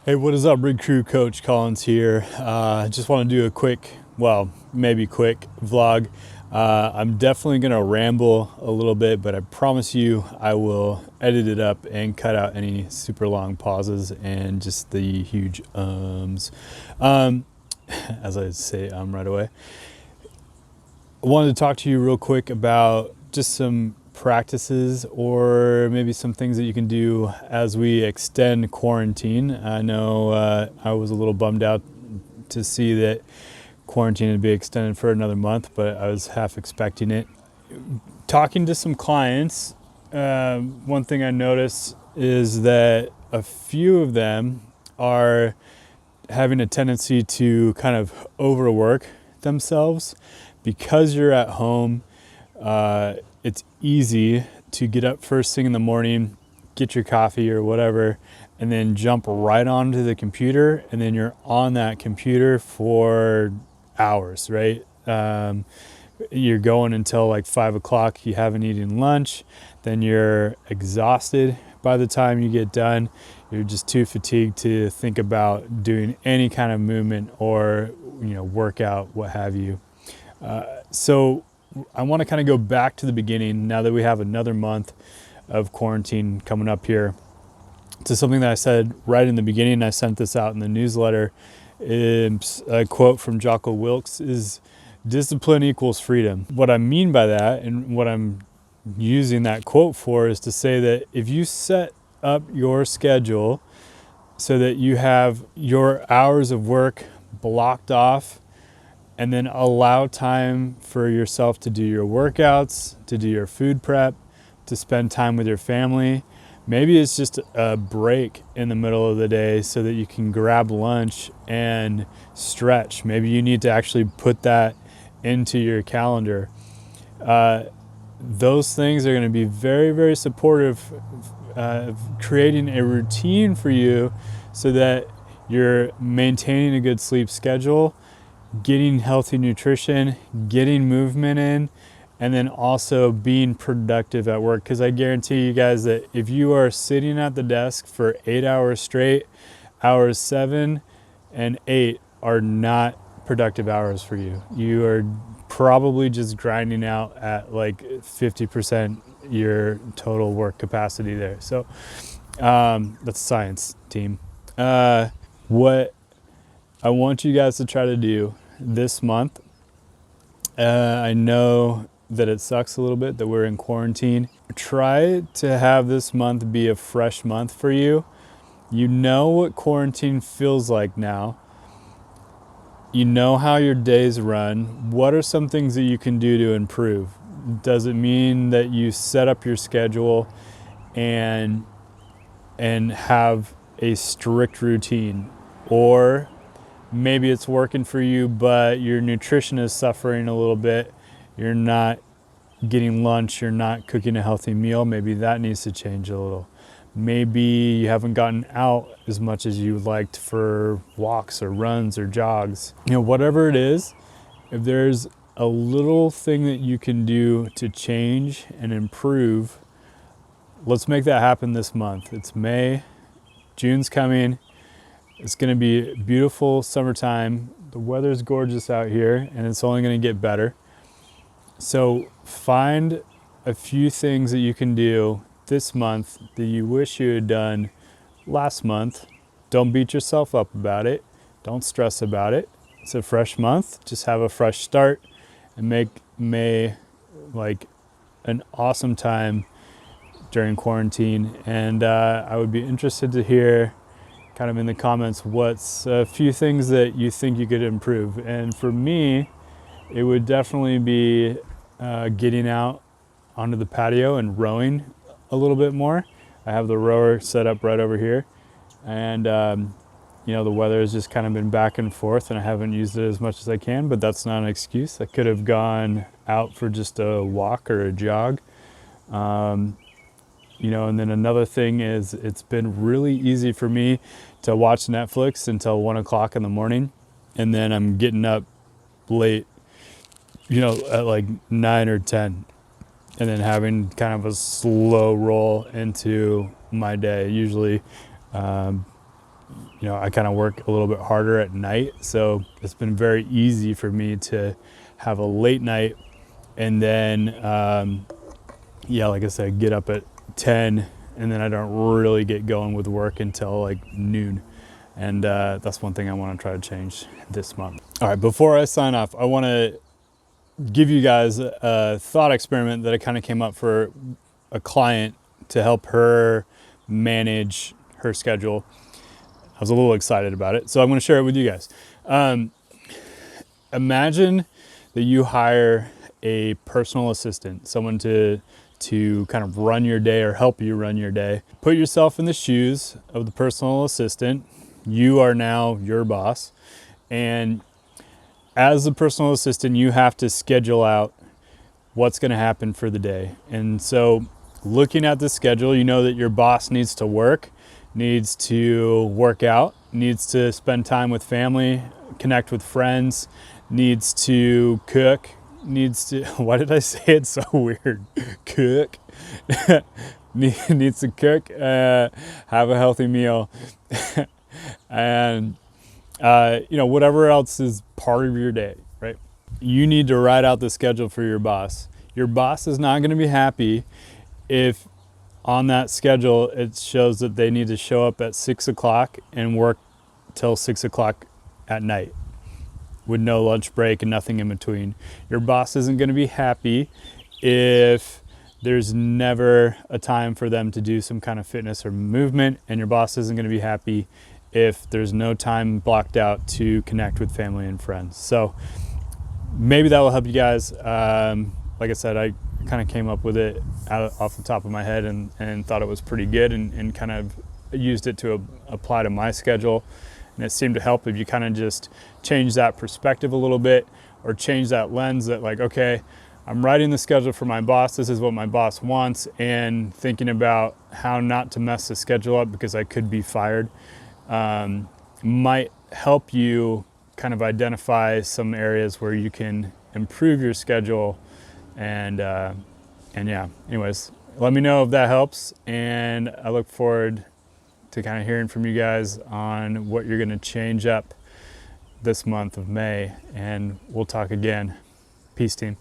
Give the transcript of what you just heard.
Hey, what is up, Rig Crew? Coach Collins here. Just want to do a quick, well, maybe quick vlog. I'm definitely going to ramble a little bit, but I promise you I will edit it up and cut out any super long pauses and just the huge ums. As I say right away. I wanted to talk to you real quick about just some practices or maybe some things that you can do as we extend quarantine. I know I was a little bummed out to see that quarantine would be extended for another month, but I was half expecting it. Talking to some clients, one thing I noticed is that a few of them are having a tendency to kind of overwork themselves. Because you're at home, it's easy to get up first thing in the morning, get your coffee or whatever, and then jump right onto the computer, and then you're on that computer for hours, right? You're going until like 5 o'clock, you haven't eaten lunch, then you're exhausted by the time you get done. You're just too fatigued to think about doing any kind of movement or workout, what have you. So I want to kind of go back to the beginning now that we have another month of quarantine coming up here, to something that I said right in the beginning. I sent this out in the newsletter. It's a quote from Jocko Wilks is discipline equals freedom. What I mean by that, and what I'm using that quote for, is to say that if you set up your schedule so that you have your hours of work blocked off, and then allow time for yourself to do your workouts, to do your food prep, to spend time with your family. Maybe it's just a break in the middle of the day so that you can grab lunch and stretch. Maybe you need to actually put that into your calendar. Those things are going to be very, very supportive of creating a routine for you so that you're maintaining a good sleep schedule, getting healthy nutrition, getting movement in, and then also being productive at work. Because I guarantee you guys that if you are sitting at the desk for 8 hours straight, hours 7 and 8 are not productive hours for you. You are probably just grinding out at like 50% your total work capacity there. So that's science, team. What I want you guys to try to do this month, I know that it sucks a little bit that we're in quarantine. Try to have this month be a fresh month for you. You know what quarantine feels like now. You know how your days run. What are some things that you can do to improve? Does it mean that you set up your schedule and have a strict routine? Or maybe it's working for you, but your nutrition is suffering a little bit. You're not getting lunch, you're not cooking a healthy meal. Maybe that needs to change a little. Maybe you haven't gotten out as much as you liked for walks or runs or jogs. Whatever it is, if there's a little thing that you can do to change and improve, let's make that happen this month. It's May, June's coming. It's going to be beautiful summertime. The weather's gorgeous out here, and it's only going to get better. So find a few things that you can do this month that you wish you had done last month. Don't beat yourself up about it. Don't stress about it. It's a fresh month. Just have a fresh start and make May like an awesome time during quarantine. And I would be interested to hear kind of in the comments what's a few things that you think you could improve. And for me, it would definitely be getting out onto the patio and rowing a little bit more. I have the rower set up right over here, and the weather has just kind of been back and forth, and I haven't used it as much as I can, but that's not an excuse. I could have gone out for just a walk or a jog. And then another thing is, it's been really easy for me to watch Netflix until 1 o'clock in the morning, and then I'm getting up late, at like 9 or 10, and then having kind of a slow roll into my day. Usually I kind of work a little bit harder at night. So it's been very easy for me to have a late night and then, like I said, get up at 10 and then I don't really get going with work until like noon. And that's one thing I want to try to change this month. All right, before I sign off, I want to give you guys a thought experiment that I kind of came up for a client to help her manage her schedule. I was a little excited about it, so I'm going to share it with you guys. Imagine that you hire a personal assistant, someone to kind of run your day or help you run your day. Put yourself in the shoes of the personal assistant. You are now your boss, and as the personal assistant, you have to schedule out what's going to happen for the day. And so looking at the schedule, you know that your boss needs to work, needs to work out, needs to spend time with family, connect with friends, needs to cook, needs to, why did I say it so weird? Cook. Needs to cook, have a healthy meal, and whatever else is part of your day, right? You need to write out the schedule for your boss. Your boss is not going to be happy if on that schedule it shows that they need to show up at 6 o'clock and work till 6 o'clock at night with no lunch break and nothing in between. Your boss isn't going to be happy if there's never a time for them to do some kind of fitness or movement, and your boss isn't going to be happy if there's no time blocked out to connect with family and friends. So maybe that will help you guys. Like I said, I kind of came up with it off the top of my head and thought it was pretty good and kind of used it to apply to my schedule. And it seemed to help if you kind of just change that perspective a little bit, or change that lens that like, okay, I'm writing the schedule for my boss. This is what my boss wants, and thinking about how not to mess the schedule up because I could be fired might help you kind of identify some areas where you can improve your schedule. And yeah, anyways, let me know if that helps. And I look forward to kind of hearing from you guys on what you're going to change up this month of May. And we'll talk again. Peace, team.